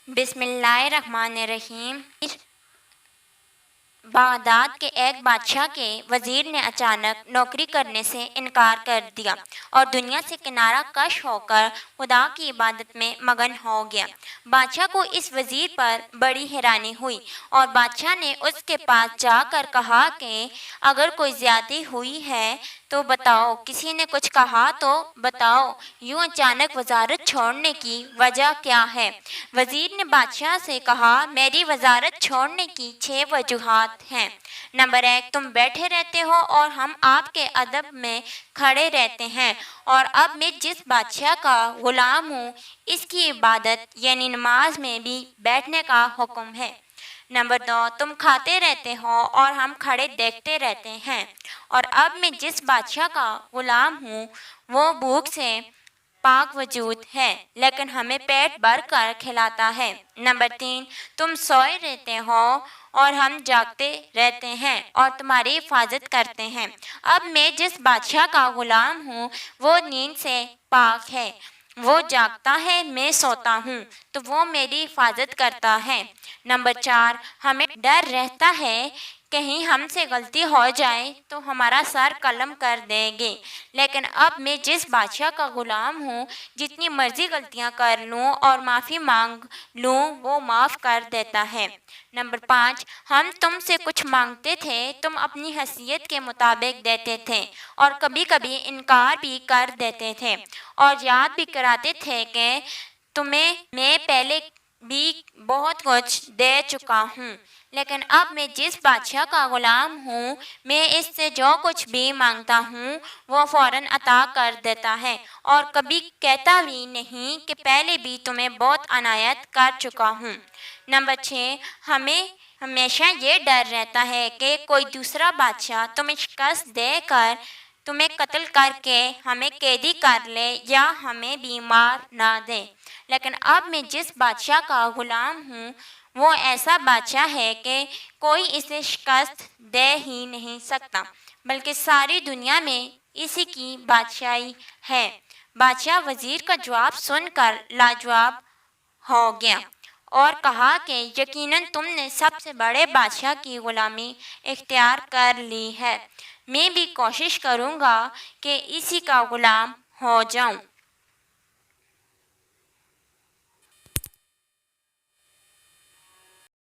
बिस्मिल्लाहिर्रहमानिर्रहीम। बगदाद के एक बादशाह के वज़ीर ने अचानक नौकरी करने से इनकार कर दिया और दुनिया से किनारा कश होकर खुदा की इबादत में मगन हो गया। बादशाह को इस वज़ीर पर बड़ी हैरानी हुई और बादशाह ने उसके पास जाकर कहा कि अगर कोई ज़्यादती हुई है तो बताओ, किसी ने कुछ कहा तो बताओ, यूँ अचानक वजारत छोड़ने की वजह क्या है। वज़ीर ने बादशाह से कहा, मेरी वजारत छोड़ने की 6 वजूहात हैं। नंबर 1, तुम बैठे रहते हो और हम आपके अदब में खड़े रहते हैं, और अब मैं जिस बादशाह का ग़ुलाम हूँ इसकी इबादत यानी नमाज में भी बैठने का हुक्म है। नंबर 2, तुम खाते रहते हो और हम खड़े देखते रहते हैं, और अब मैं जिस बादशाह का ग़ुलाम हूँ वो भूख से पाक वजूद है लेकिन हमें पेट भर कर खिलाता है। नंबर 3, तुम सोए रहते हो और हम जागते रहते हैं और तुम्हारी हिफाजत करते हैं। अब मैं जिस बादशाह का ग़ुलाम हूँ वो नींद से पाक है, वो जागता है, मैं सोता हूँ तो वो मेरी हिफाजत करता है। नंबर 4, हमें डर रहता है कहीं हमसे गलती हो जाए तो हमारा सर कलम कर देंगे, लेकिन अब मैं जिस बादशाह का ग़ुलाम हूँ जितनी मर्ज़ी गलतियाँ कर लूँ और माफ़ी मांग लूँ वो माफ़ कर देता है। नंबर 5, हम तुमसे कुछ मांगते थे, तुम अपनी हैसियत के मुताबिक देते थे और कभी कभी इनकार भी कर देते थे और याद भी कराते थे कि तुम्हें मैं पहले भी बहुत कुछ दे चुका हूँ, लेकिन अब मैं जिस बादशाह का ग़ुलाम हूँ मैं इससे जो कुछ भी मांगता हूँ वो फ़ौरन अता कर देता है और कभी कहता भी नहीं कि पहले भी तुम्हें बहुत अनायत कर चुका हूँ। नंबर 6, हमें हमेशा ये डर रहता है कि कोई दूसरा बादशाह तुम्हें शिकस्त देकर तुम्हें कत्ल करके हमें कैदी कर ले या हमें भी मार ना दे, लेकिन अब मैं जिस बादशाह का ग़ुलाम हूँ वो ऐसा बादशाह है कि कोई इसे शिकस्त दे ही नहीं सकता, बल्कि सारी दुनिया में इसी की बादशाही है। बादशाह वज़ीर का जवाब सुनकर लाजवाब हो गया और कहा कि यकीनन तुमने सबसे बड़े बादशाह की ग़ुलामी इख्तियार कर ली है। मैं भी कोशिश करूँगा कि इसी का ग़ुलाम हो जाऊँ।